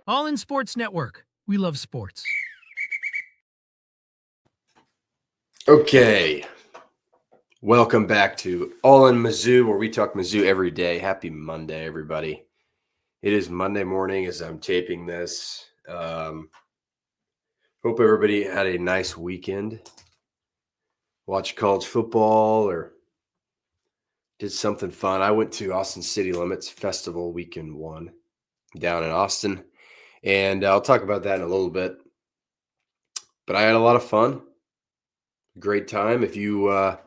All in Sports Network. We love sports. Okay. Welcome back to All in Mizzou, where we talk Mizzou every day. Happy Monday, everybody. It is Monday morning as I'm taping this. Hope everybody had a nice weekend. Watched college football or did something fun. I went to Austin City Limits Festival weekend 1 down in Austin, and I'll talk about that in a little bit. But I had a lot of fun. Great time. If you were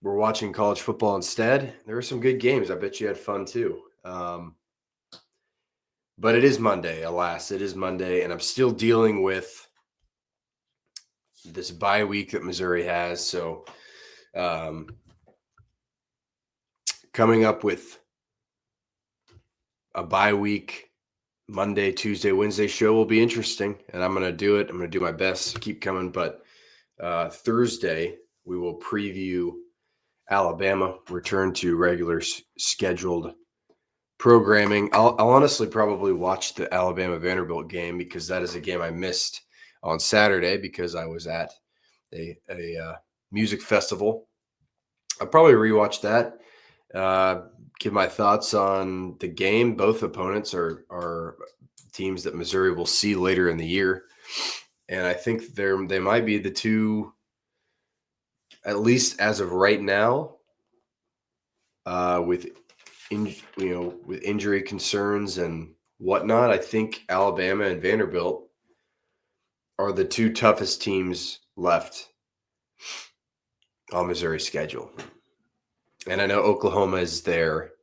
watching college football instead, there were some good games. I bet you had fun too. But it is Monday, alas. It is Monday, and I'm still dealing with this bye week that Missouri has. So coming up with a bye week Monday, Tuesday, Wednesday show will be interesting, and I'm going to do it. I'm going to do my best to keep coming. But Thursday, we will preview Alabama, return to regular scheduled programming. I'll honestly probably watch the Alabama Vanderbilt game because that is a game I missed on Saturday because I was at a music festival. I'll probably rewatch that, give my thoughts on the game. Both opponents are teams that Missouri will see later in the year, and I think they might be the two, at least as of right now, with injury concerns and whatnot. I think Alabama and Vanderbilt are the two toughest teams left on Missouri's schedule. And I know Oklahoma is there.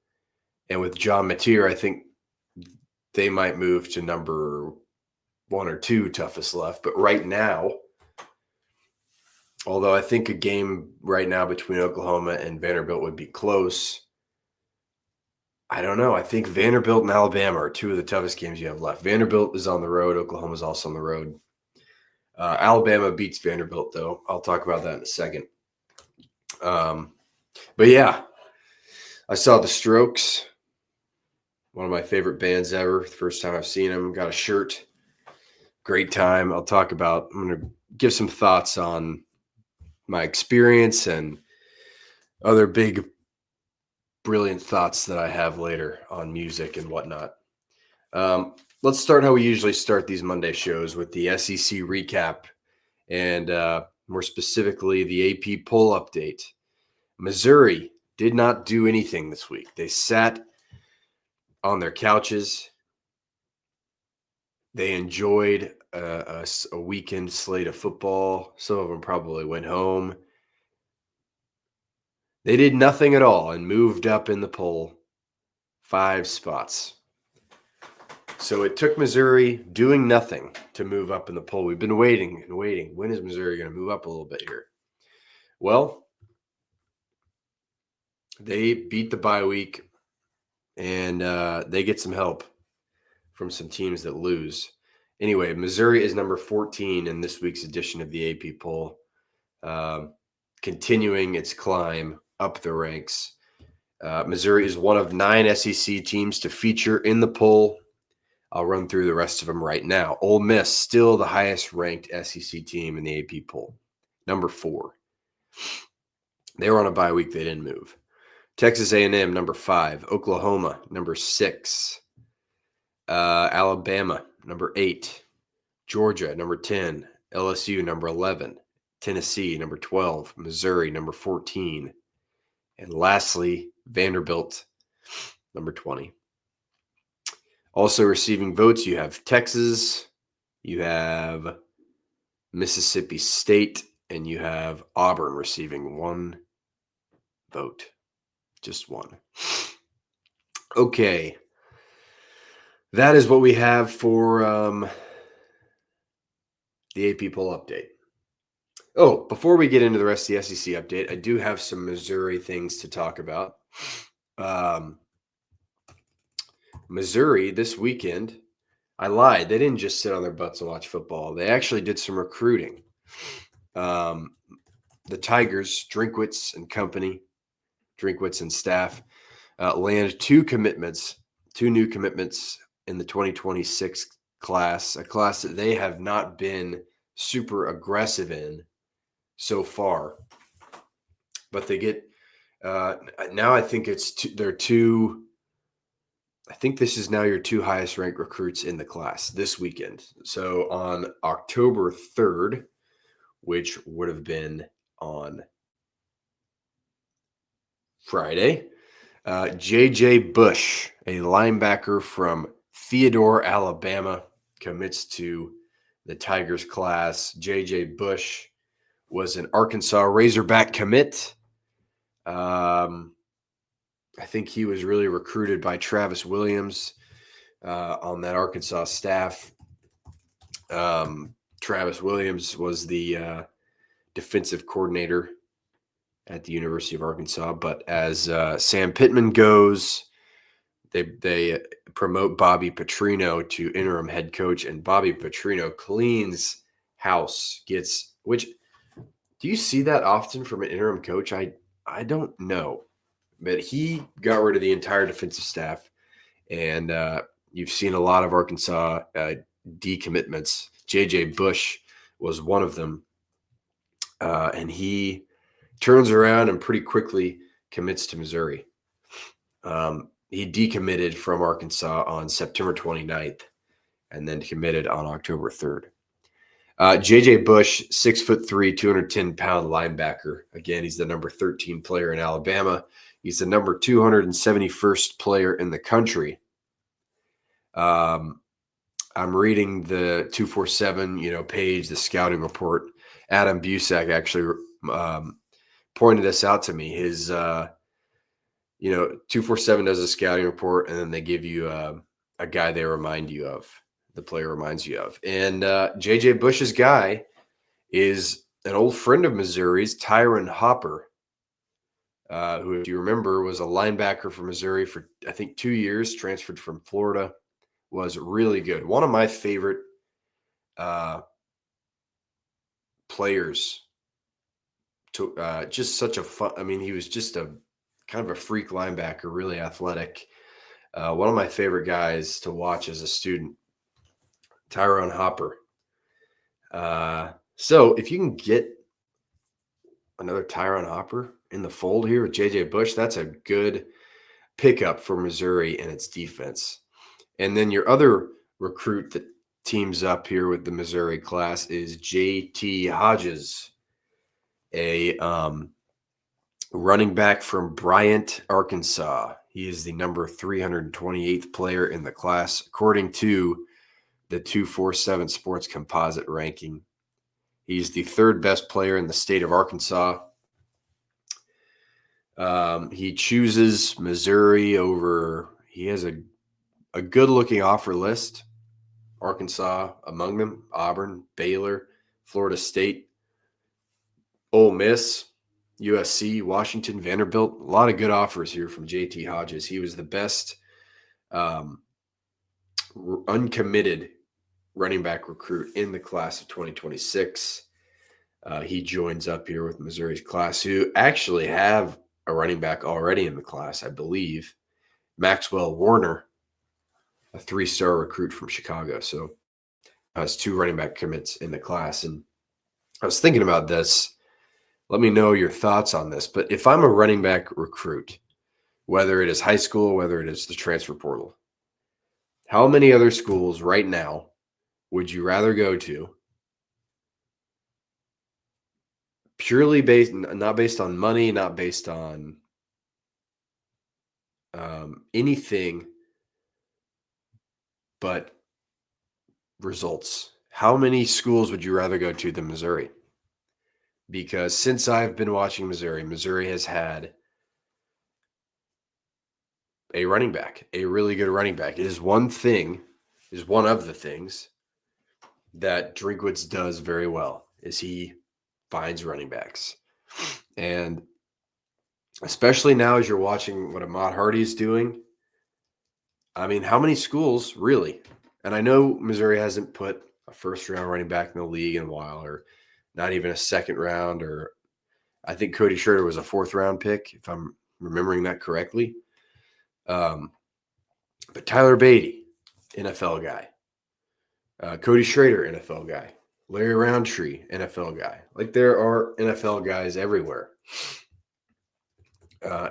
And with John Mateer, I think they might move to number 1 or 2 toughest left. But right now, although I think a game right now between Oklahoma and Vanderbilt would be close, I don't know. I think Vanderbilt and Alabama are two of the toughest games you have left. Vanderbilt is on the road. Oklahoma is also on the road. Alabama beats Vanderbilt, though. I'll talk about that in a second. But yeah, I saw the Strokes, one of my favorite bands ever. First time I've seen them. Got a shirt. Great time. I'm going to give some thoughts on my experience and other big, brilliant thoughts that I have later on music and whatnot. Let's start how we usually start these Monday shows with the SEC recap and more specifically the AP poll update. Missouri did not do anything this week. They sat on their couches. They enjoyed a weekend slate of football. Some of them probably went home. They did nothing at all and moved up in the poll 5 spots. So it took Missouri doing nothing to move up in the poll. We've been waiting and waiting. When is Missouri going to move up a little bit here? Well, they beat the bye week, and they get some help from some teams that lose. Anyway, Missouri is number 14 in this week's edition of the AP poll, continuing its climb up the ranks. Missouri is one of 9 SEC teams to feature in the poll. I'll run through the rest of them right now. Ole Miss, still the highest ranked SEC team in the AP poll, number 4. They were on a bye week. They didn't move. Texas A&M, number 5. Oklahoma, number 6. Alabama, number 8. Georgia, number 10. LSU, number 11. Tennessee, number 12. Missouri, number 14. And lastly, Vanderbilt, number 20. Also receiving votes, you have Texas, you have Mississippi State, and you have Auburn receiving 1 vote. Just 1. Okay. That is what we have for the AP poll update. Oh, before we get into the rest of the SEC update, I do have some Missouri things to talk about. Missouri this weekend, I lied. They didn't just sit on their butts and watch football. They actually did some recruiting. The Tigers, Drinkwitz and company, Drinkwitz and staff, land 2 new commitments in the 2026 class, a class that they have not been super aggressive in so far. But they get now I think I think this is now your two highest ranked recruits in the class this weekend. So on October 3rd, which would have been on Friday, J.J. Bush, a linebacker from Theodore, Alabama, commits to the Tigers class. J.J. Bush was an Arkansas Razorback commit. I think he was really recruited by Travis Williams on that Arkansas staff. Travis Williams was the defensive coordinator at the University of Arkansas. But as Sam Pittman goes, they promote Bobby Petrino to interim head coach, and Bobby Petrino cleans house. Which do you see that often from an interim coach? I don't know. But he got rid of the entire defensive staff, and you've seen a lot of Arkansas decommitments. J.J. Bush was one of them, and he turns around and pretty quickly commits to Missouri. He decommitted from Arkansas on September 29th and then committed on October 3rd. J.J. Bush, 6'3", 210-pound linebacker. Again, he's the number 13 player in Alabama. He's the number 271st player in the country. I'm reading the 247, page, the scouting report. Adam Busak actually pointed this out to me. His, 247 does a scouting report, and then they give you a guy they remind you of, the player reminds you of. And J.J. Bush's guy is an old friend of Missouri's, Tyron Hopper, who, if you remember, was a linebacker for Missouri for, I think, 2 years, transferred from Florida, was really good. One of my favorite players. Just such a fun, he was just a kind of a freak linebacker, really athletic. One of my favorite guys to watch as a student, Tyron Hopper. So if you can get another Tyron Hopper in the fold here with J.J. Bush, that's a good pickup for Missouri and its defense. And then your other recruit that teams up here with the Missouri class is J.T. Hodges, a running back from Bryant, Arkansas. He is the number 328th player in the class, according to the 247 Sports Composite ranking. He's the third best player in the state of Arkansas. He chooses Missouri over. He has a good-looking offer list. Arkansas among them, Auburn, Baylor, Florida State, Ole Miss, USC, Washington, Vanderbilt. A lot of good offers here from J.T. Hodges. He was the best uncommitted running back recruit in the class of 2026. He joins up here with Missouri's class, who actually have a running back already in the class, I believe. Maxwell Warner, a 3-star recruit from Chicago. So has 2 running back commits in the class. And I was thinking about this. Let me know your thoughts on this. But if I'm a running back recruit, whether it is high school, whether it is the transfer portal, how many other schools right now would you rather go to, purely not based on money, not based on anything but results? How many schools would you rather go to than Missouri? Because since I've been watching Missouri, Missouri has had a running back, a really good running back. It is one of the things that Drinkwitz does very well, is he finds running backs. And especially now as you're watching what Ahmad Hardy is doing, how many schools really? And I know Missouri hasn't put a first-round running back in the league in a while, or not even a second round, or I think Cody Schrader was a 4th-round pick, if I'm remembering that correctly. But Tyler Beatty, NFL guy. Cody Schrader, NFL guy. Larry Roundtree, NFL guy. Like there are NFL guys everywhere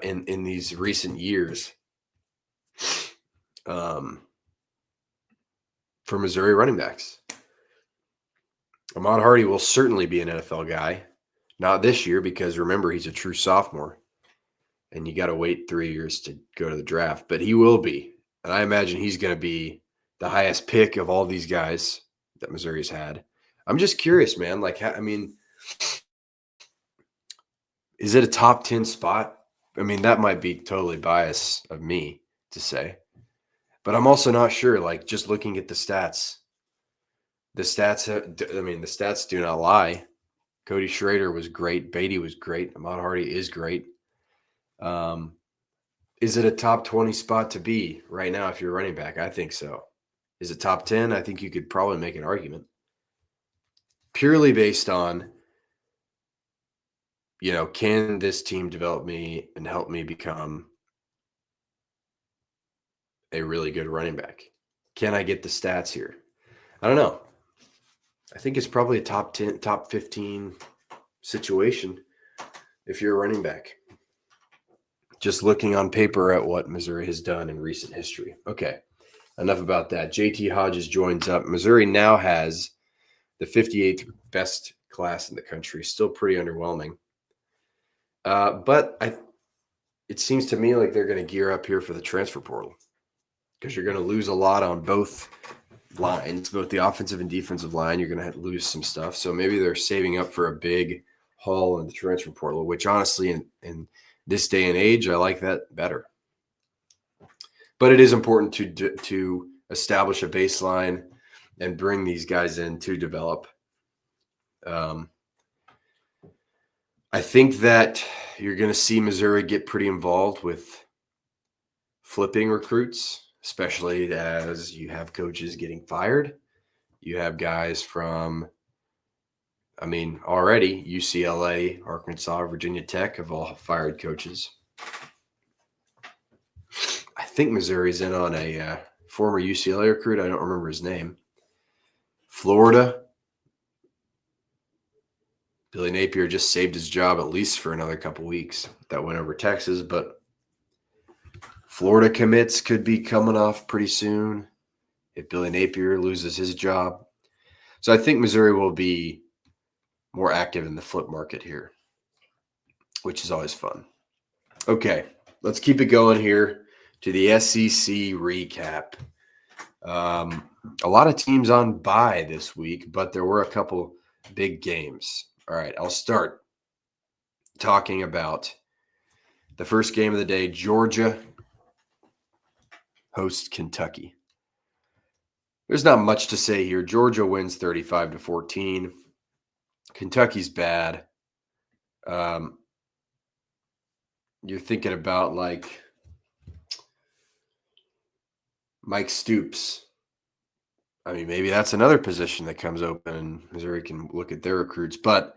in these recent years for Missouri running backs. Ahmad Hardy will certainly be an NFL guy. Not this year because remember, he's a true sophomore. And you got to wait 3 years to go to the draft. But he will be. And I imagine he's going to be the highest pick of all these guys that Missouri's had. I'm just curious, man. Like, I mean, is it a top 10 spot? I mean, that might be totally bias of me to say. But I'm also not sure. Like, just looking at the stats, the stats do not lie. Cody Schrader was great. Beatty was great. Ahmad Hardy is great. Is it a top 20 spot to be right now if you're a running back? I think so. Is it top 10? I think you could probably make an argument. Purely based on, can this team develop me and help me become a really good running back? Can I get the stats here? I don't know. I think it's probably a top 10, top 15 situation if you're a running back. Just looking on paper at what Missouri has done in recent history. Okay, enough about that. JT Hodges joins up. Missouri now has the 58th best class in the country. Still pretty underwhelming. But it seems to me like they're going to gear up here for the transfer portal because you're going to lose a lot on both lines, both the offensive and defensive line. You're going to lose some stuff. So maybe they're saving up for a big haul in the transfer portal, which honestly in this day and age, I like that better. But it is important to establish a baseline and bring these guys in to develop. I think that you're going to see Missouri get pretty involved with flipping recruits, especially as you have coaches getting fired. You have guys from, already UCLA, Arkansas, Virginia Tech have all fired coaches. I think Missouri's in on a former UCLA recruit. I don't remember his name. Florida. Billy Napier just saved his job at least for another couple weeks. That went over Texas, but Florida commits could be coming off pretty soon if Billy Napier loses his job. So I think Missouri will be more active in the flip market here, which is always fun. Okay, let's keep it going here to the SEC recap. A lot of teams on bye this week, but there were a couple big games. All right, I'll start talking about the first game of the day. Georgia hosts Kentucky. There's not much to say here. Georgia wins 35-14. Kentucky's bad. You're thinking about like Mike Stoops. Maybe that's another position that comes open and Missouri can look at their recruits. But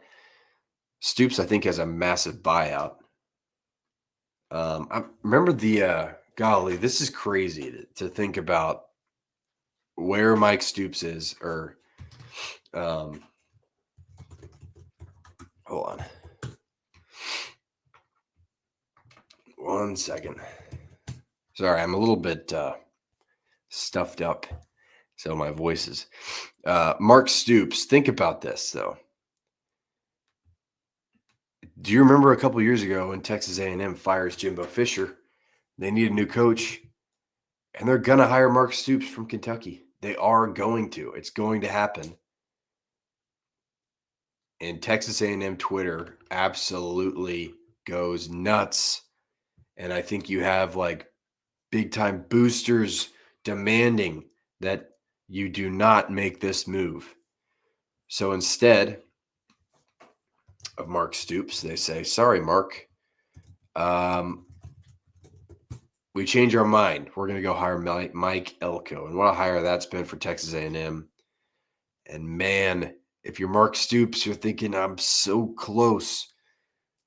Stoops, I think, has a massive buyout. I remember golly, this is crazy to think about where Mike Stoops is, or hold on. 1 second. Sorry, I'm a little bit stuffed up, so my voice is. Mark Stoops, think about this, though. Do you remember a couple years ago when Texas A&M fires Jimbo Fisher? They need a new coach, and they're going to hire Mark Stoops from Kentucky. They are going to. It's going to happen. And Texas A&M Twitter absolutely goes nuts. And I think you have like big-time boosters demanding that you do not make this move. So instead of Mark Stoops, they say, sorry, Mark, we change our mind. We're going to go hire Mike Elko. And what a hire that's been for Texas A&M. And man, if you're Mark Stoops, you're thinking, I'm so close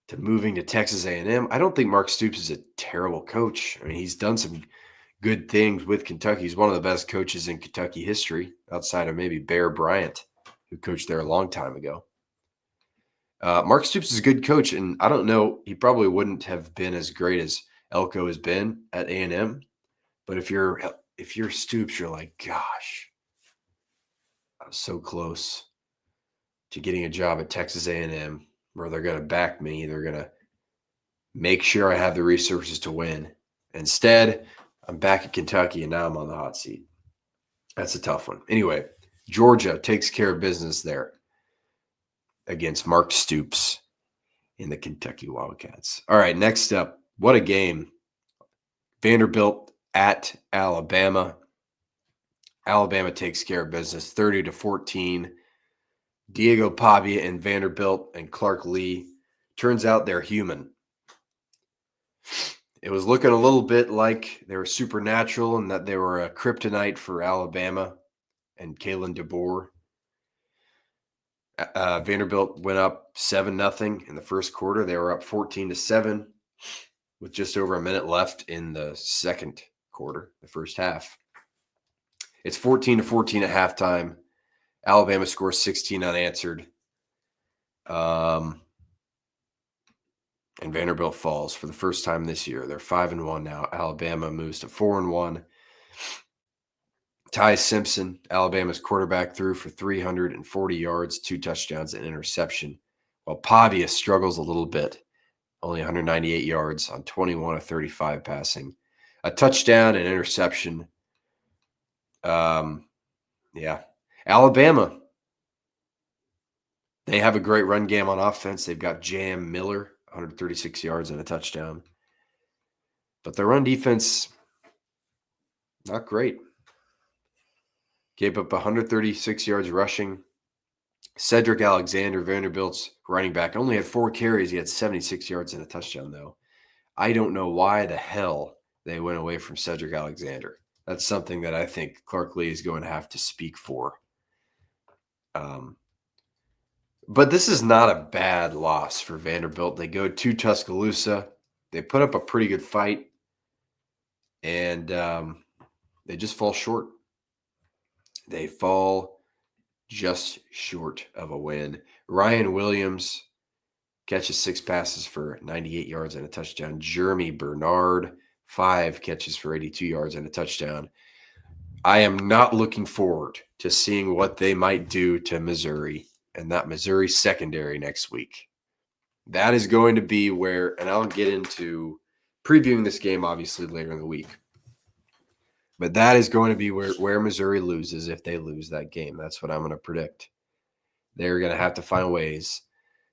to moving to Texas A&M. I don't think Mark Stoops is a terrible coach. He's done some good things with Kentucky. He's one of the best coaches in Kentucky history, outside of maybe Bear Bryant, who coached there a long time ago. Mark Stoops is a good coach, and I don't know, he probably wouldn't have been as great as Elko has been at A&M. But if you're Stoops, you're like, gosh, I was so close to getting a job at Texas A&M, where they're going to back me. They're going to make sure I have the resources to win. Instead, I'm back at Kentucky, and now I'm on the hot seat. That's a tough one. Anyway, Georgia takes care of business there against Mark Stoops in the Kentucky Wildcats. All right, next up, what a game. Vanderbilt at Alabama. Alabama takes care of business 30-14. Diego Pavia and Vanderbilt and Clark Lee. Turns out they're human. It was looking a little bit like they were supernatural and that they were a kryptonite for Alabama and Kalen DeBoer. Vanderbilt went up 7-0 in the first quarter. They were up 14-7 with just over a minute left in the second quarter, the first half. It's 14-14 at halftime. Alabama scores 16 unanswered. And Vanderbilt falls for the first time this year. They're 5-1 now. Alabama moves to 4-1. Ty Simpson, Alabama's quarterback, threw for 340 yards, 2 touchdowns, and interception, while Pavia struggles a little bit, only 198 yards on 21 of 35 passing, a touchdown and interception. Yeah, Alabama, they have a great run game on offense. They've got Jam Miller, 136 yards and a touchdown. But their run defense, not great. Gave up 136 yards rushing. Cedric Alexander, Vanderbilt's running back, only had 4 carries. He had 76 yards and a touchdown, though. I don't know why the hell they went away from Cedric Alexander. That's something that I think Clark Lee is going to have to speak for. But this is not a bad loss for Vanderbilt. They go to Tuscaloosa. They put up a pretty good fight, and they just fall short. They fall just short of a win. Ryan Williams catches 6 passes for 98 yards and a touchdown. Jeremy Bernard, 5 catches for 82 yards and a touchdown. I am not looking forward to seeing what they might do to Missouri and that Missouri secondary next week. That is going to be where, and I'll get into previewing this game obviously later in the week. But that is going to be where Missouri loses if they lose that game. That's what I'm going to predict. They're going to have to find ways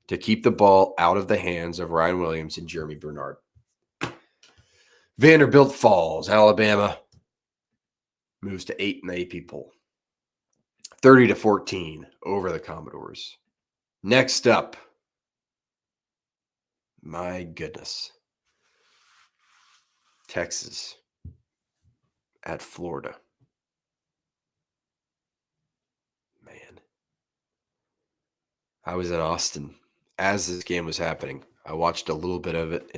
to keep the ball out of the hands of Ryan Williams and Jeremy Bernard. Vanderbilt falls. Alabama moves to 8 in the AP poll. 30-14 over the Commodores. Next up, my goodness, Texas at Florida. Man, I was in Austin as this game was happening. I watched a little bit of it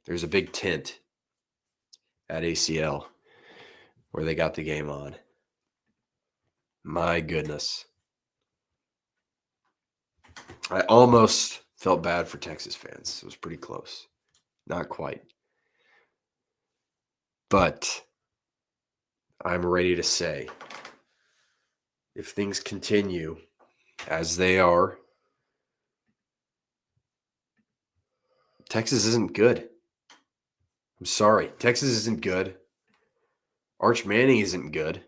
there's a big tent at ACL where they got the game on. My goodness. I almost felt bad for Texas fans. It was pretty close. Not quite. But I'm ready to say, if things continue as they are, Texas isn't good. I'm sorry. Texas isn't good. Arch Manning isn't good.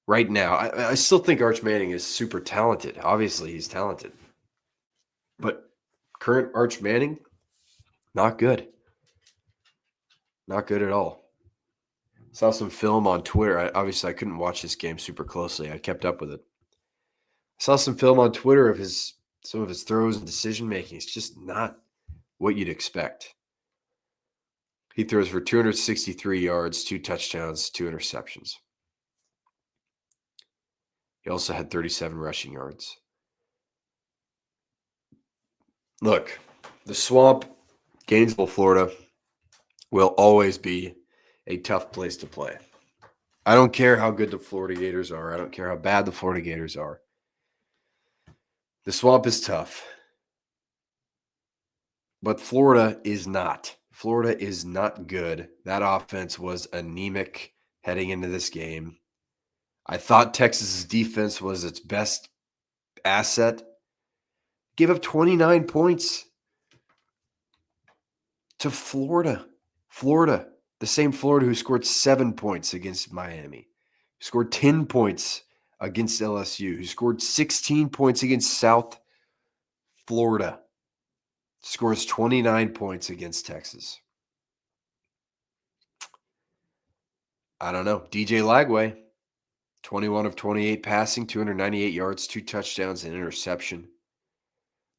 Right now, I still think Arch Manning is super talented. Obviously, he's talented. But current Arch Manning, not good. Not good at all. Saw some film on Twitter. Obviously, I couldn't watch this game super closely. I kept up with it. Saw some film on Twitter of some of his throws and decision making. It's just not what you'd expect. He throws for 263 yards, 2 touchdowns, 2 interceptions. He also had 37 rushing yards. Look, the Swamp, Gainesville, Florida, will always be a tough place to play. I don't care how good the Florida Gators are. I don't care how bad the Florida Gators are. The Swamp is tough. But Florida is not. Florida is not good. That offense was anemic heading into this game. I thought Texas's defense was its best asset. Give up 29 points to Florida. Florida, the same Florida who scored 7 points against Miami, who scored 10 points against LSU, who scored 16 points against South Florida, scores 29 points against Texas. I don't know. DJ Lagway, 21 of 28 passing, 298 yards, 2 touchdowns, and interception.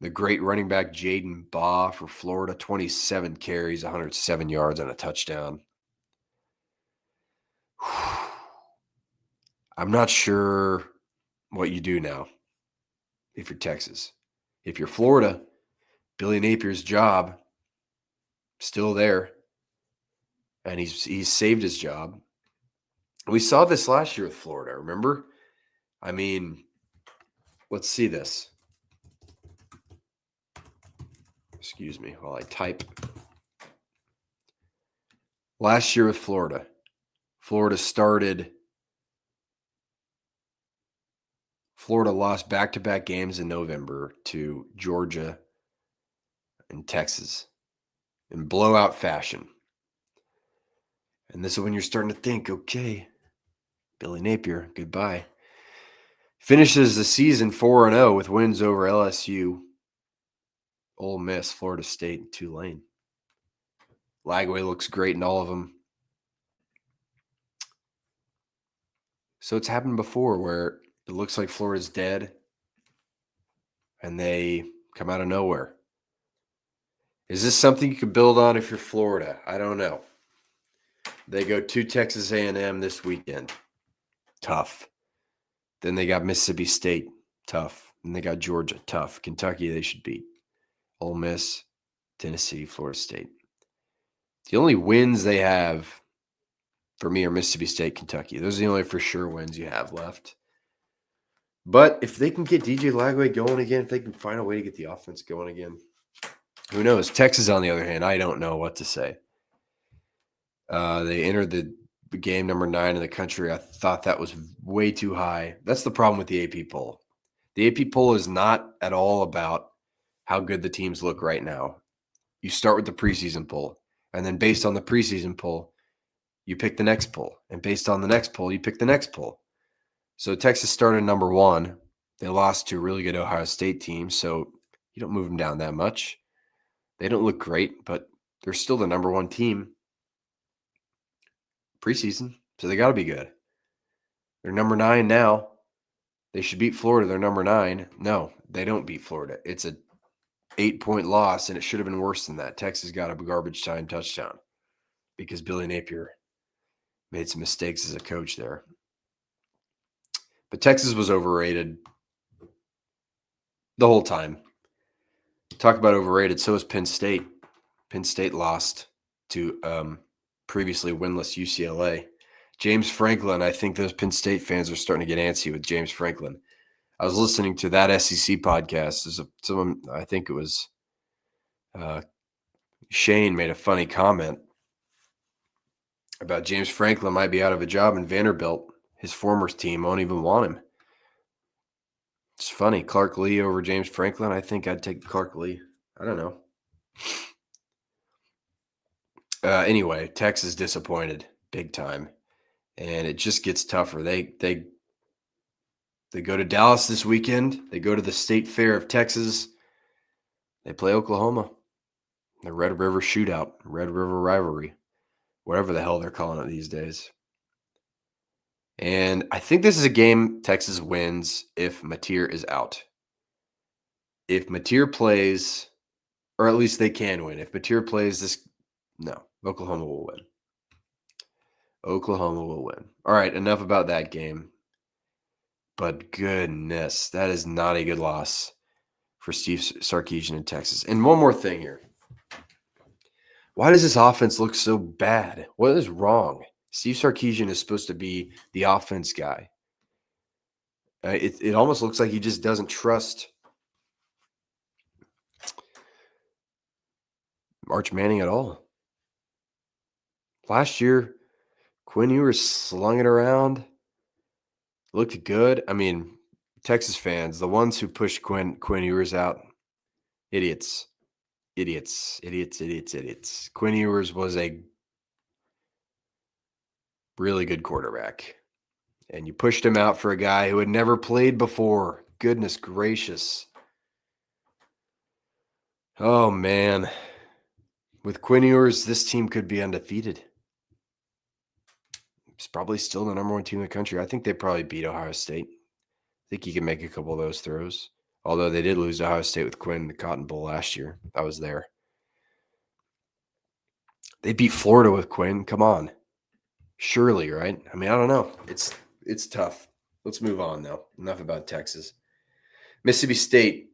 The great running back Jaden Baugh for Florida, 27 carries, 107 yards, and a touchdown. I'm not sure what you do now if you're Texas. If you're Florida, Billy Napier's job still there, and he's saved his job. We saw this last year with Florida, remember? I mean, let's see this. Excuse me while I type. Last year with Florida, Florida lost back-to-back games in November to Georgia and Texas in blowout fashion. And this is when you're starting to think, okay, Billy Napier, goodbye. Finishes the season 4-0 with wins over LSU, Ole Miss, Florida State, and Tulane. Lagway looks great in all of them. So it's happened before where it looks like Florida's dead and they come out of nowhere. Is this something you could build on if you're Florida? I don't know. They go to Texas A&M this weekend. Tough. Then they got Mississippi State. Tough. And they got Georgia. Tough. Kentucky they should beat. Ole Miss, Tennessee, Florida State. The only wins they have for me are Mississippi State, Kentucky. Those are the only for sure wins you have left. But if they can get DJ Lagway going again, if they can find a way to get the offense going again, who knows? Texas, on the other hand, I don't know what to say. They entered the game number 9 in the country. I thought that was way too high. That's the problem with the AP poll. The AP poll is not at all about how good the teams look right now. You start with the preseason poll, and then based on the preseason poll, you pick the next poll. And based on the next poll, you pick the next poll. So Texas started number 1. They lost to a really good Ohio State team, so you don't move them down that much. They don't look great, but they're still the number 1 team preseason, so they got to be good. They're number 9 now. They should beat Florida. They're number 9. No, they don't beat Florida. It's a 8-point loss, and it should have been worse than that. Texas got a garbage time touchdown because Billy Napier made some mistakes as a coach there. But Texas was overrated the whole time. Talk about overrated. So is Penn State. Penn State lost to previously winless UCLA. James Franklin, I think those Penn State fans are starting to get antsy with James Franklin. I was listening to that SEC podcast. Someone, I think it was Shane, made a funny comment about James Franklin might be out of a job in Vanderbilt. His former team won't even want him. It's funny. Clark Lee over James Franklin. I think I'd take Clark Lee. I don't know. Anyway, Texas disappointed big time, and it just gets tougher. They go to Dallas this weekend. They go to the State Fair of Texas. They play Oklahoma. The Red River Shootout, Red River Rivalry, whatever the hell they're calling it these days. And I think this is a game Texas wins if Mateer is out. If Mateer plays, or at least they can win. If Mateer plays this, no, Oklahoma will win. Oklahoma will win. All right, enough about that game. But goodness, that is not a good loss for Steve Sarkisian in Texas. And one more thing here. Why does this offense look so bad? What is wrong? Steve Sarkisian is supposed to be the offense guy. It almost looks like he just doesn't trust Arch Manning at all. Last year, Quinn Ewers slung it around, looked good. I mean, Texas fans, the ones who pushed Quinn Ewers out, idiots. Quinn Ewers was a really good quarterback, and you pushed him out for a guy who had never played before. Goodness gracious. Oh, man. With Quinn Ewers, this team could be undefeated. It's probably still the number one team in the country. I think they probably beat Ohio State. I think he can make a couple of those throws. Although they did lose to Ohio State with Quinn in the Cotton Bowl last year. I was there. They beat Florida with Quinn. Come on. Surely, right? I mean, I don't know. It's tough. Let's move on, though. Enough about Texas. Mississippi State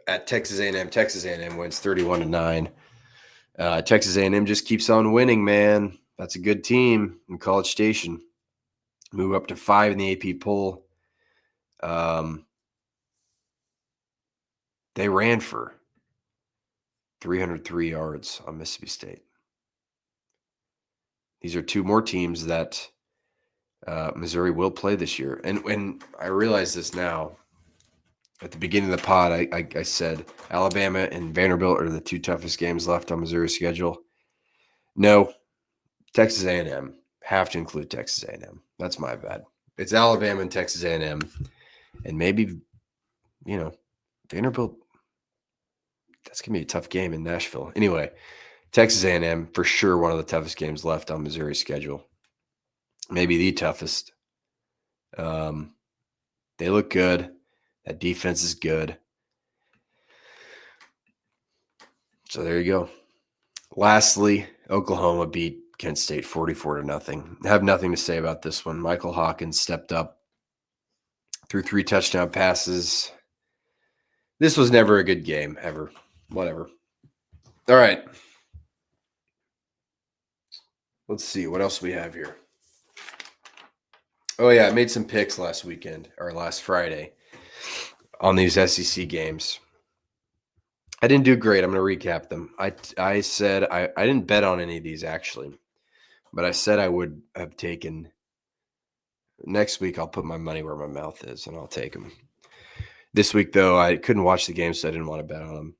at Texas A&M. Texas A&M wins 31-9. Texas A&M just keeps on winning, man. That's a good team in College Station. Move up to 5 in the AP poll. They ran for 303 yards on Mississippi State. These are two more teams that Missouri will play this year. And when I realize this now, at the beginning of the pod, I said Alabama and Vanderbilt are the two toughest games left on Missouri's schedule. No, Texas A&M. Have to include Texas A&M. That's my bad. It's Alabama and Texas A&M. And maybe, Vanderbilt, that's going to be a tough game in Nashville. Anyway, Texas A&M, for sure one of the toughest games left on Missouri's schedule. Maybe the toughest. They look good. That defense is good. So there you go. Lastly, Oklahoma beat Kent State 44-0. I have nothing to say about this one. Michael Hawkins stepped up, threw 3 touchdown passes. This was never a good game, ever. Whatever. All right. Let's see what else we have here. Oh, yeah, I made some picks last Friday on these SEC games. I didn't do great. I'm going to recap them. I said I didn't bet on any of these, actually, but I said I would have taken – next week I'll put my money where my mouth is, and I'll take them. This week, though, I couldn't watch the game, so I didn't want to bet on them.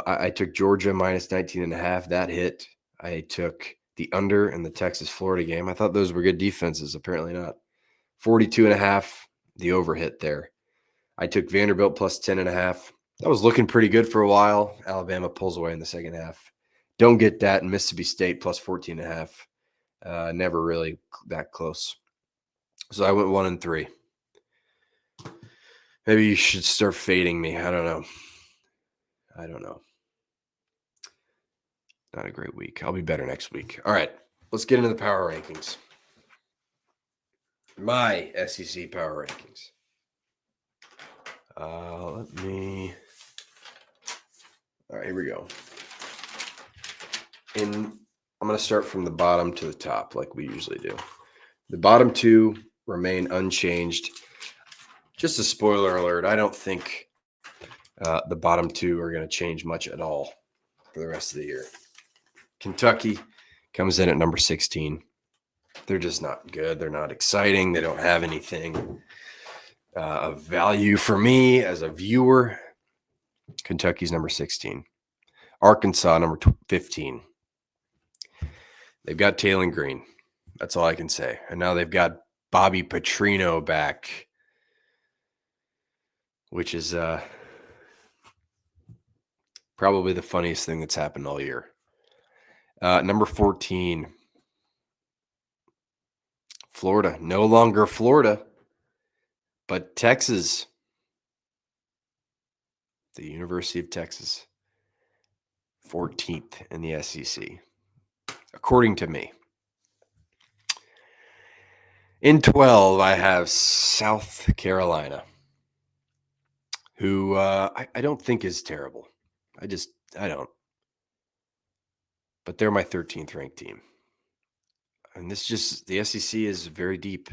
I took Georgia minus 19.5. That hit. I took the under in the Texas-Florida game. I thought those were good defenses. Apparently not. 42.5, the over hit there. I took Vanderbilt plus 10.5. That was looking pretty good for a while. Alabama pulls away in the second half. Don't get that. And Mississippi State plus 14.5. Never really that close. So I went 1-3. Maybe you should start fading me. I don't know. Not a great week. I'll be better next week. All right, let's get into the power rankings. My SEC power rankings. All right, here we go. I'm going to start from the bottom to the top like we usually do. The bottom 2 remain unchanged. Just a spoiler alert, I don't think the bottom 2 are going to change much at all for the rest of the year. Kentucky comes in at number 16. They're just not good. They're not exciting. They don't have anything of value for me as a viewer. Kentucky's number 16. Arkansas, number 15. They've got Taylor Green. That's all I can say. And now they've got Bobby Petrino back, which is probably the funniest thing that's happened all year. Number 14, Florida. No longer Florida, but Texas. The University of Texas. 14th in the SEC, according to me. In 12, I have South Carolina, who I don't think is terrible. I don't. but they're my 13th ranked team. And the SEC is very deep.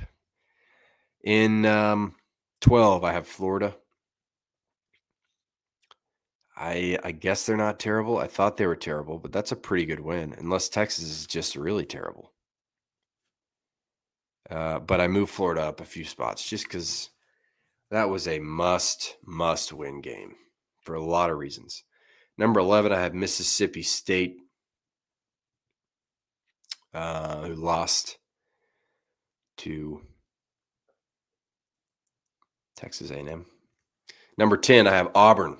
In 12, I have Florida. I guess they're not terrible. I thought they were terrible, but that's a pretty good win, unless Texas is just really terrible. But I moved Florida up a few spots just because that was a must-win game for a lot of reasons. Number 11, I have Mississippi State, who lost to Texas A&M. Number 10, I have Auburn.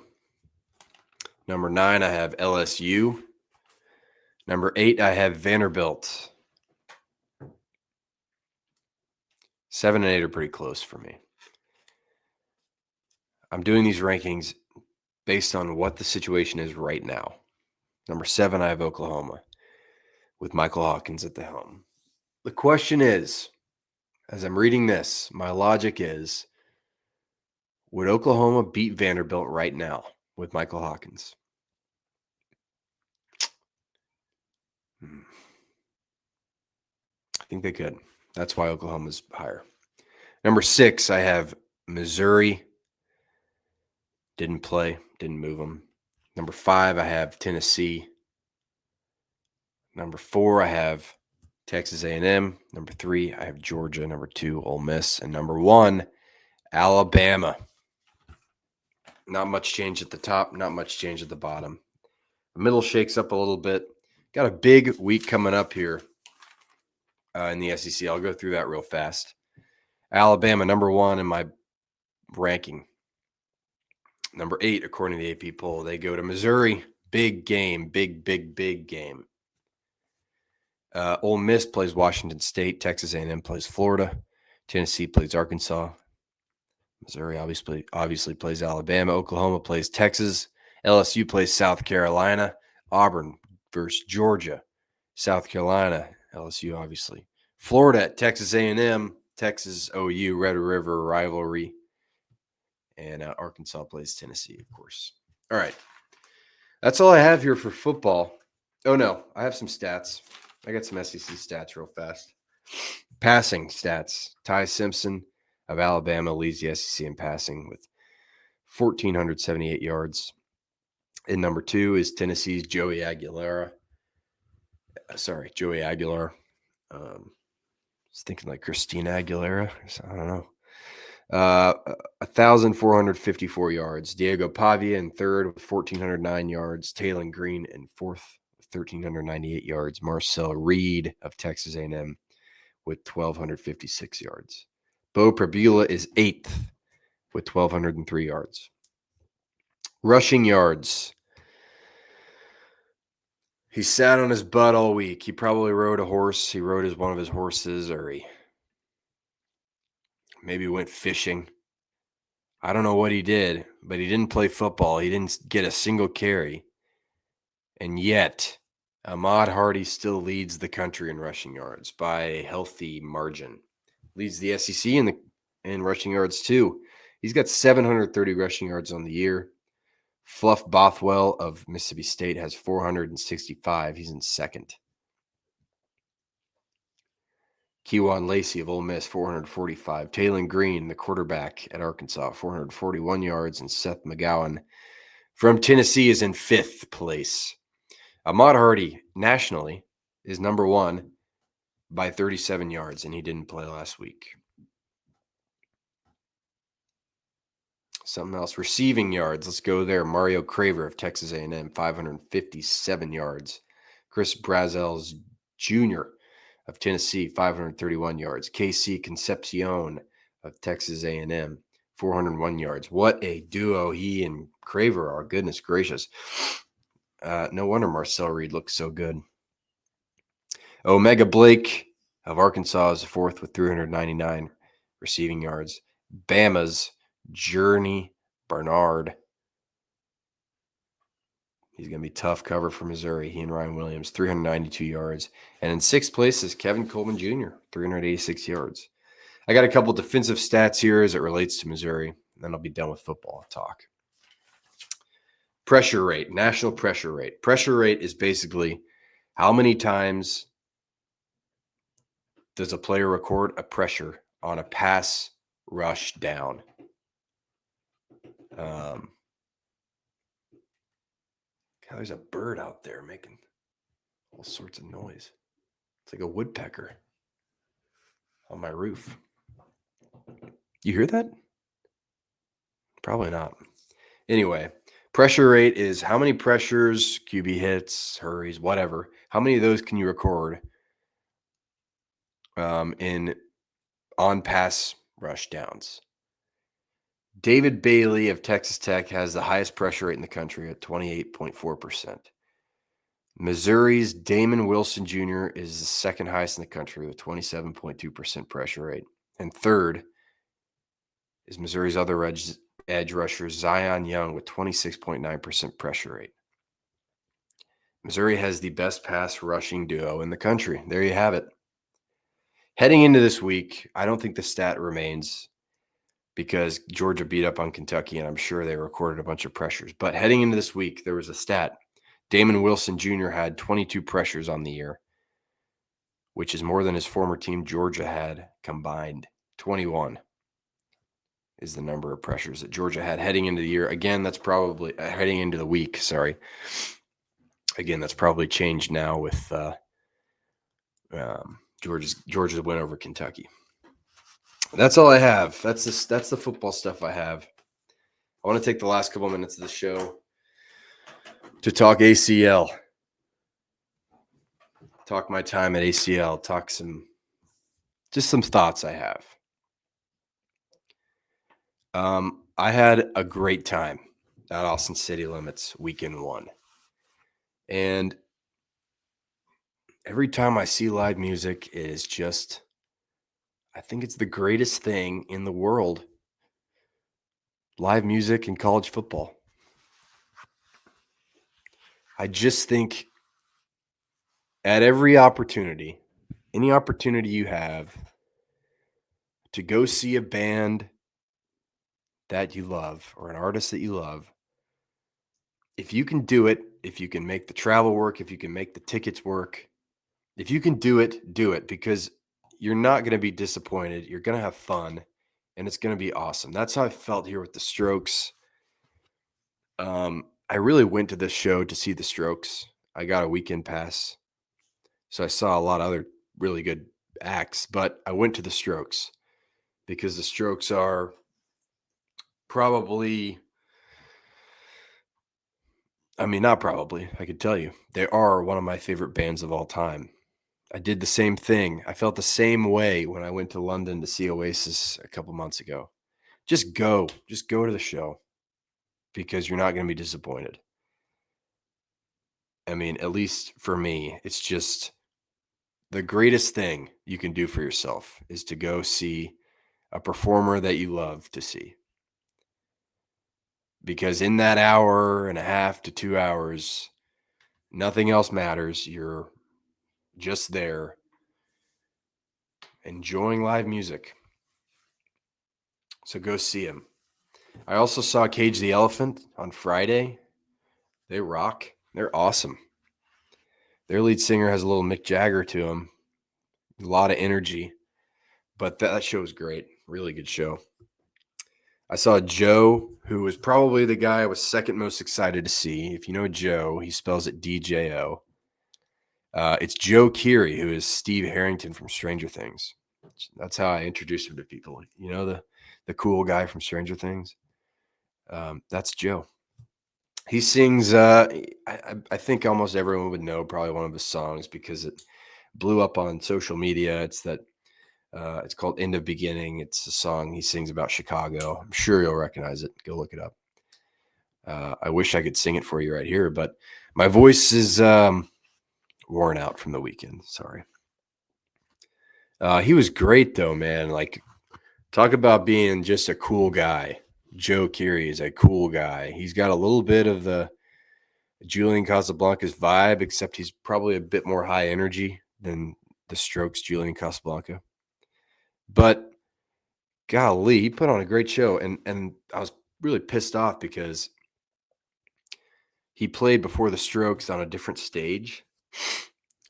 Number 9, I have LSU. Number 8, I have Vanderbilt. 7 and 8 are pretty close for me. I'm doing these rankings based on what the situation is right now. Number 7, I have Oklahoma with Michael Hawkins at the helm. The question is, as I'm reading this, my logic is, would Oklahoma beat Vanderbilt right now with Michael Hawkins? I think they could. That's why Oklahoma's higher. Number 6, I have Missouri. Didn't play, didn't move them. Number 5, I have Tennessee. Number 4, I have Texas A&M. Number 3, I have Georgia. Number 2, Ole Miss. And number 1, Alabama. Not much change at the top, not much change at the bottom. The middle shakes up a little bit. Got a big week coming up here in the SEC. I'll go through that real fast. Alabama, number 1 in my ranking. Number 8, according to the AP poll. They go to Missouri. Big game. Big game. Ole Miss plays Washington State. Texas A&M plays Florida. Tennessee plays Arkansas. Missouri obviously plays Alabama. Oklahoma plays Texas. LSU plays South Carolina. Auburn versus Georgia. South Carolina. LSU obviously. Florida at Texas A&M. Texas OU Red River rivalry. And Arkansas plays Tennessee, of course. All right. That's all I have here for football. Oh, no. I have some stats. I got some SEC stats real fast. Passing stats. Ty Simpson of Alabama leads the SEC in passing with 1,478 yards. And number 2 is Tennessee's Joey Aguilar. I was thinking like Christina Aguilera. I don't know. 1,454 yards. Diego Pavia in third with 1,409 yards. Taylon Green in fourth with 1,398 yards. Marcel Reed of Texas A&M with 1,256 yards. Bo Prabula is 8th with 1,203 yards. Rushing yards. He sat on his butt all week. He probably rode a horse. He rode one of his horses, or he maybe went fishing. I don't know what he did, but he didn't play football. He didn't get a single carry. And yet, Ahmad Hardy still leads the country in rushing yards by a healthy margin. Leads the SEC in rushing yards too. He's got 730 rushing yards on the year. Fluff Bothwell of Mississippi State has 465. He's in second. Kejuan Lacey of Ole Miss, 445. Taylon Green, the quarterback at Arkansas, 441 yards. And Seth McGowan from Tennessee is in 5th place. Ahmad Hardy, nationally, is number 1 by 37 yards, and he didn't play last week. Something else. Receiving yards. Let's go there. Mario Craver of Texas A&M, 557 yards. Chris Brazels Jr. of Tennessee, 531 yards. KC Concepcion of Texas A&M, 401 yards. What a duo he and Craver are. Goodness gracious. No wonder Marcel Reed looks so good. Omega Blake of Arkansas is 4th with 399 receiving yards. Bama's Journey Bernard. He's going to be tough cover for Missouri. He and Ryan Williams, 392 yards. And in 6th place is Kevin Coleman Jr., 386 yards. I got a couple defensive stats here as it relates to Missouri, and then I'll be done with football talk. Pressure rate, national pressure rate. Pressure rate is basically How many times does a player record a pressure on a pass rush down? God, there's a bird out there making all sorts of noise. It's like a woodpecker on my roof. You hear that? Probably not. Anyway, pressure rate is how many pressures, QB hits, hurries, whatever. How many of those can you record in on pass rush downs? David Bailey of Texas Tech has the highest pressure rate in the country at 28.4%. Missouri's Damon Wilson Jr. is the second highest in the country with 27.2% pressure rate. And third is Missouri's other edge rusher, Zion Young, with 26.9% pressure rate. Missouri has the best pass rushing duo in the country. There you have it. Heading into this week, I don't think the stat remains because Georgia beat up on Kentucky, and I'm sure they recorded a bunch of pressures. But heading into this week, there was a stat. Damon Wilson Jr. had 22 pressures on the year, which is more than his former team Georgia had combined. 21 is the number of pressures that Georgia had heading into the year. Again, that's probably heading into the week. Sorry. Again, that's probably changed now with Georgia's win over Kentucky. That's all I have. That's the football stuff I have. I want to take the last couple minutes of the show to talk ACL. Talk my time at ACL. Talk some thoughts I have. I had a great time at Austin City Limits weekend 1. And every time I see live music, it is just, I think it's the greatest thing in the world. Live music and college football. I just think at every opportunity, any opportunity you have to go see a band that you love or an artist that you love, if you can do it, if you can make the travel work, if you can make the tickets work, if you can do it because you're not going to be disappointed. You're going to have fun and it's going to be awesome. That's how I felt here with the Strokes. I really went to this show to see the Strokes. I got a weekend pass. So I saw a lot of other really good acts, but I went to the Strokes because the Strokes are probably, not probably, I could tell you, they are one of my favorite bands of all time. I did the same thing. I felt the same way when I went to London to see Oasis a couple months ago. Just go to the show because you're not going to be disappointed. At least for me, it's just the greatest thing you can do for yourself is to go see a performer that you love to see. Because in that hour and a half to 2 hours, nothing else matters. You're just there enjoying live music. So go see him. I also saw Cage the Elephant on Friday. They rock. They're awesome. Their lead singer has a little Mick Jagger to him. A lot of energy. But that show was great. Really good show. I saw Joe, who was probably the guy I was second most excited to see. If you know Joe, he spells it DJO. It's Joe Keery, who is Steve Harrington from Stranger Things. That's how I introduce him to people. You know, the cool guy from Stranger Things. That's Joe. He sings, I think almost everyone would know probably one of his songs because it blew up on social media. It's called End of Beginning. It's a song he sings about Chicago. I'm sure you'll recognize it. Go look it up. I wish I could sing it for you right here, but my voice is worn out from the weekend. Sorry. He was great though, man. Like, talk about being just a cool guy. Joe Keery is a cool guy. He's got a little bit of the Julian Casablancas vibe, except he's probably a bit more high energy than the Strokes Julian Casablanca. But golly, he put on a great show. And I was really pissed off because he played before the Strokes on a different stage.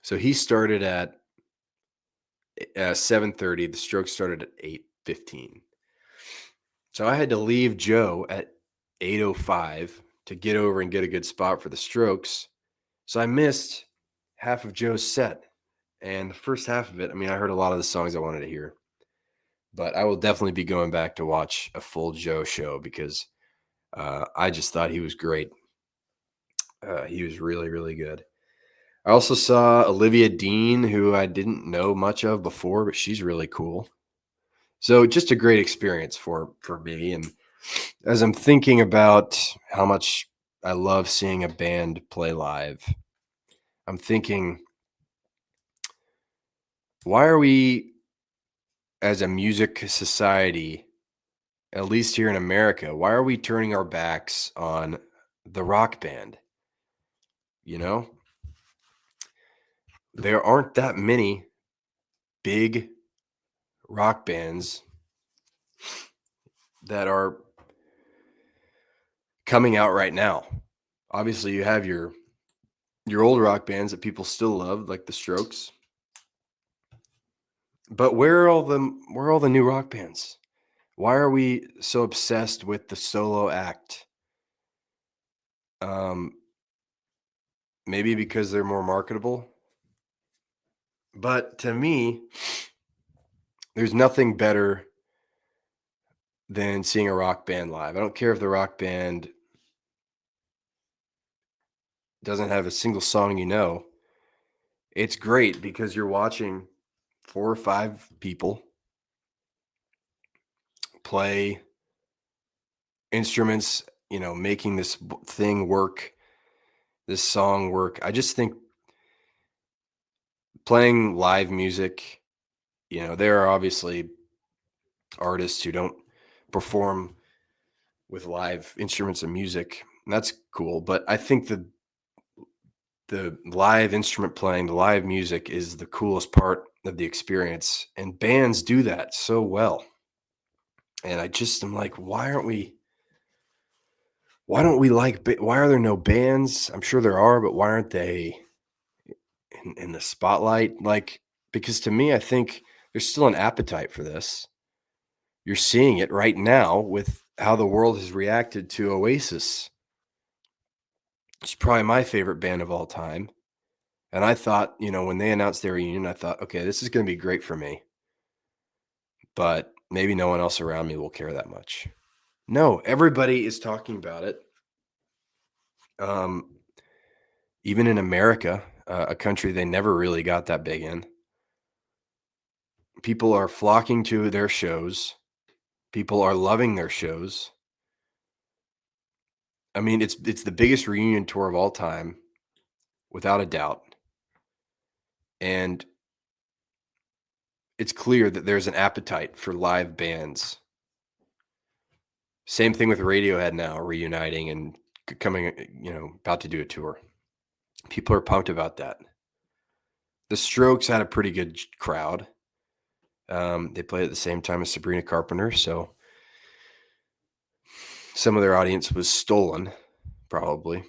So he started at 7:30. The Strokes started at 8:15. So I had to leave Joe at 8:05 to get over and get a good spot for the Strokes. So I missed half of Joe's set. And the first half of it, I mean, I heard a lot of the songs I wanted to hear. But I will definitely be going back to watch a full Joe show because I just thought he was great. He was really, really good. I also saw Olivia Dean, who I didn't know much of before, but she's really cool. So just a great experience for me. And as I'm thinking about how much I love seeing a band play live, I'm thinking, why are we as a music society, at least here in America, why are we turning our backs on the rock band? You know, there aren't that many big rock bands that are coming out right now. Obviously, you have your old rock bands that people still love, like the Strokes. But where are all the new rock bands? Why are we so obsessed with the solo act? Maybe because they're more marketable. But to me, there's nothing better than seeing a rock band live. I don't care if the rock band doesn't have a single song you know. It's great because you're watching 4 or 5 people play instruments, making this thing work, this song work. I just think playing live music, there are obviously artists who don't perform with live instruments and music, and that's cool. But I think the live instrument playing, the live music is the coolest part of the experience, and bands do that so well. And I just am like, why don't we why are there no bands? I'm sure there are, but why aren't they in the spotlight? Like, because to me, I think there's still an appetite for this. You're seeing it right now with how the world has reacted to Oasis. It's probably my favorite band of all time. And I thought, when they announced their reunion, I thought, okay, this is going to be great for me. But maybe no one else around me will care that much. No, everybody is talking about it. Even in America, a country they never really got that big in. People are flocking to their shows. People are loving their shows. I mean, it's the biggest reunion tour of all time, without a doubt. And it's clear that there's an appetite for live bands. Same thing with Radiohead now, reuniting and coming, about to do a tour. People are pumped about that. The Strokes had a pretty good crowd. They played at the same time as Sabrina Carpenter, so some of their audience was stolen, probably.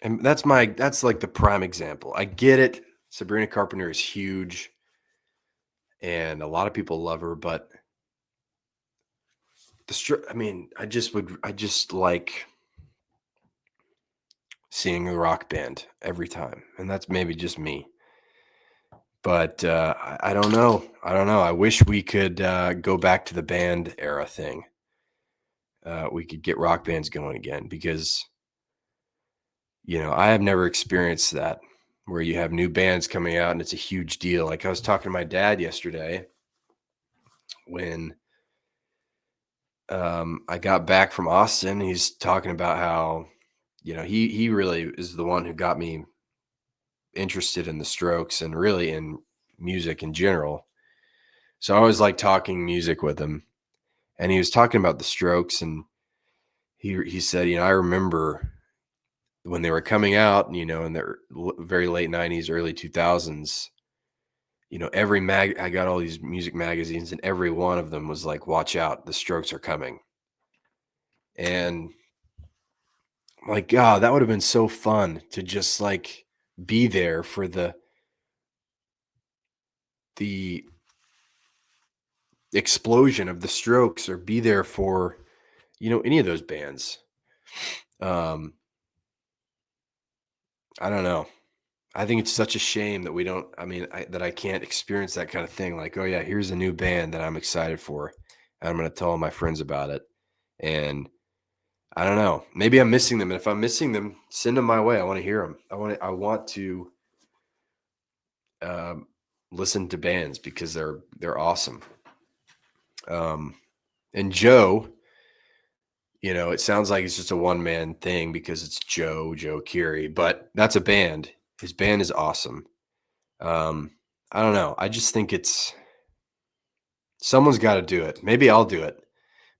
And that's like the prime example. I get it. Sabrina Carpenter is huge, and a lot of people love her, but I just like seeing the rock band every time, and that's maybe just me. But I don't know. I wish we could go back to the band era thing. We could get rock bands going again because, I have never experienced that where you have new bands coming out and it's a huge deal. Like I was talking to my dad yesterday when I got back from Austin. He's talking about how, he really is the one who got me interested in the Strokes and really in music in general. So I always like talking music with him. And he was talking about the Strokes, and he said, I remember when they were coming out, in the very late 90s, early 2000s, I got all these music magazines, and every one of them was like, watch out, the Strokes are coming. And I'm like, God, that would have been so fun to just like be there for the explosion of the Strokes, or be there for, any of those bands. I don't know. I think it's such a shame that we don't, that I can't experience that kind of thing. Like, oh yeah, here's a new band that I'm excited for, and I'm going to tell all my friends about it. And I don't know, maybe I'm missing them. And if I'm missing them, send them my way. I want to hear them. I want to listen to bands because they're awesome. And Joe, it sounds like it's just a one-man thing because it's Joe Curie, but that's a band. His band is awesome. I don't know. I just think someone's got to do it. Maybe I'll do it.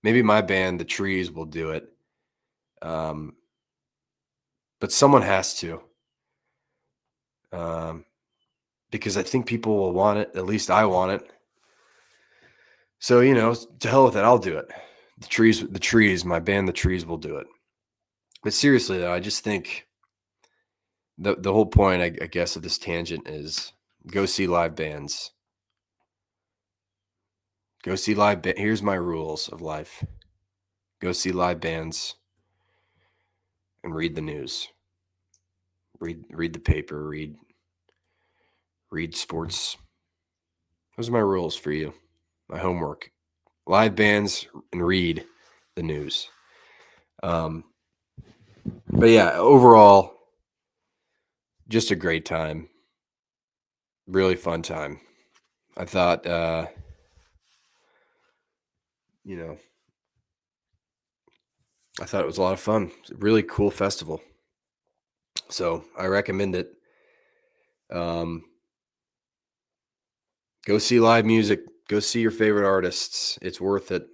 Maybe my band, The Trees, will do it. But someone has to. Because I think people will want it. At least I want it. So, to hell with it. I'll do it. The Trees, my band, The Trees, will do it. But seriously, though, I just think the whole point, I guess, of this tangent is go see live bands. Go see live bands. Here's my rules of life. Go see live bands and read the news. Read the paper. Read sports. Those are my rules for you. My homework. Live bands and read the news. But yeah, overall, just a great time. Really fun time. I thought, I thought it was a lot of fun. It's a really cool festival. So I recommend it. Go see live music. Go see your favorite artists. It's worth it.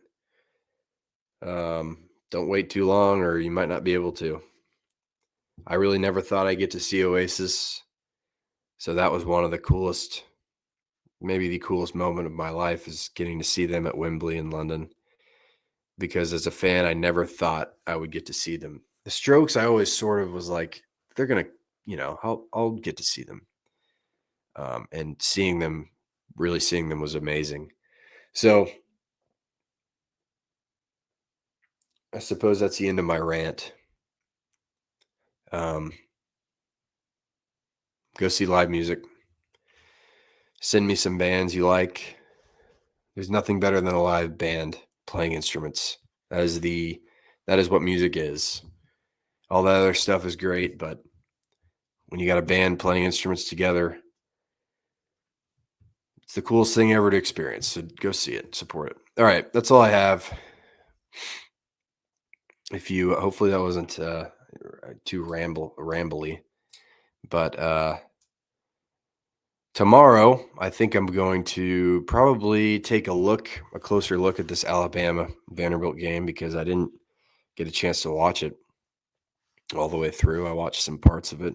Don't wait too long or you might not be able to. I really never thought I'd get to see Oasis. So that was one of the coolest, maybe the coolest moment of my life, is getting to see them at Wembley in London. Because as a fan, I never thought I would get to see them. The Strokes, I always sort of was like, they're going to, I'll get to see them. And really seeing them was amazing. So I suppose that's the end of my rant. Go see live music. Send me some bands you like. There's nothing better than a live band playing instruments. That is what music is. All that other stuff is great, but when you got a band playing instruments together, it's the coolest thing ever to experience. So go see it, support it. All right, that's all I have. Hopefully that wasn't too rambly, but tomorrow I think I'm going to probably take a closer look at this Alabama Vanderbilt game, because I didn't get a chance to watch it all the way through. I watched some parts of it.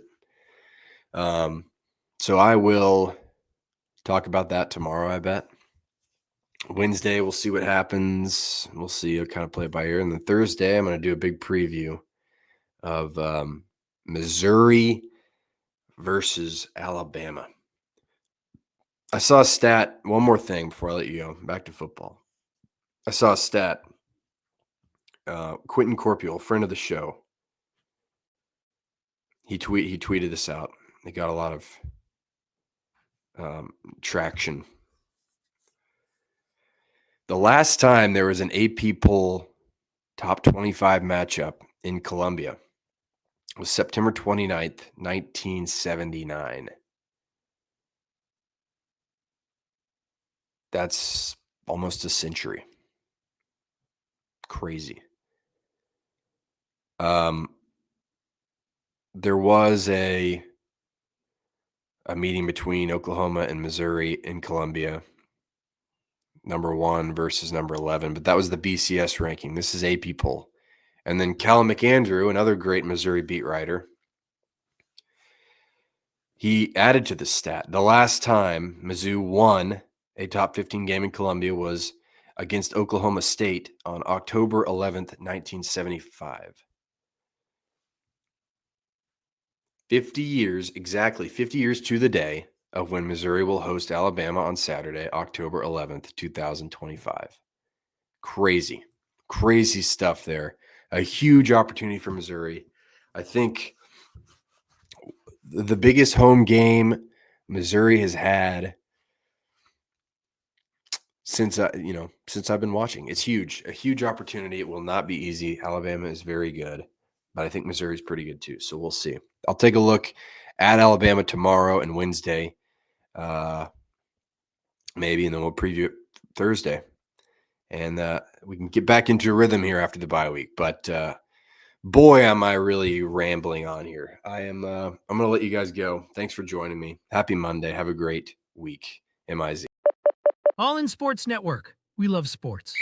So I will talk about that tomorrow, I bet. Wednesday, we'll see what happens. We'll see. I'll kind of play it by ear. And then Thursday, I'm going to do a big preview of Missouri versus Alabama. I saw a stat. One more thing before I let you go. Back to football. I saw a stat. Quentin Corpule, friend of the show, he tweeted this out. It got a lot of traction. The last time there was an AP poll top 25 matchup in Columbia was September 29th, 1979. That's almost a century. Crazy. There was a meeting between Oklahoma and Missouri in Columbia, number 1 versus number 11, but that was the BCS ranking. This is AP poll. And then Cal McAndrew, another great Missouri beat writer, he added to the stat. The last time Mizzou won a top 15 game in Columbia was against Oklahoma State on October 11th, 1975. 50 years, exactly 50 years to the day of when Missouri will host Alabama on Saturday, October 11th, 2025. Crazy, crazy stuff there. A huge opportunity for Missouri. I think the biggest home game Missouri has had since I've been watching. It's huge, a huge opportunity. It will not be easy. Alabama is very good, but I think Missouri's pretty good too. So we'll see. I'll take a look at Alabama tomorrow and Wednesday, maybe, and then we'll preview it Thursday, and we can get back into a rhythm here after the bye week. But boy, am I really rambling on here. I'm going to let you guys go. Thanks for joining me. Happy Monday. Have a great week. MIZ. All in Sports Network. We love sports.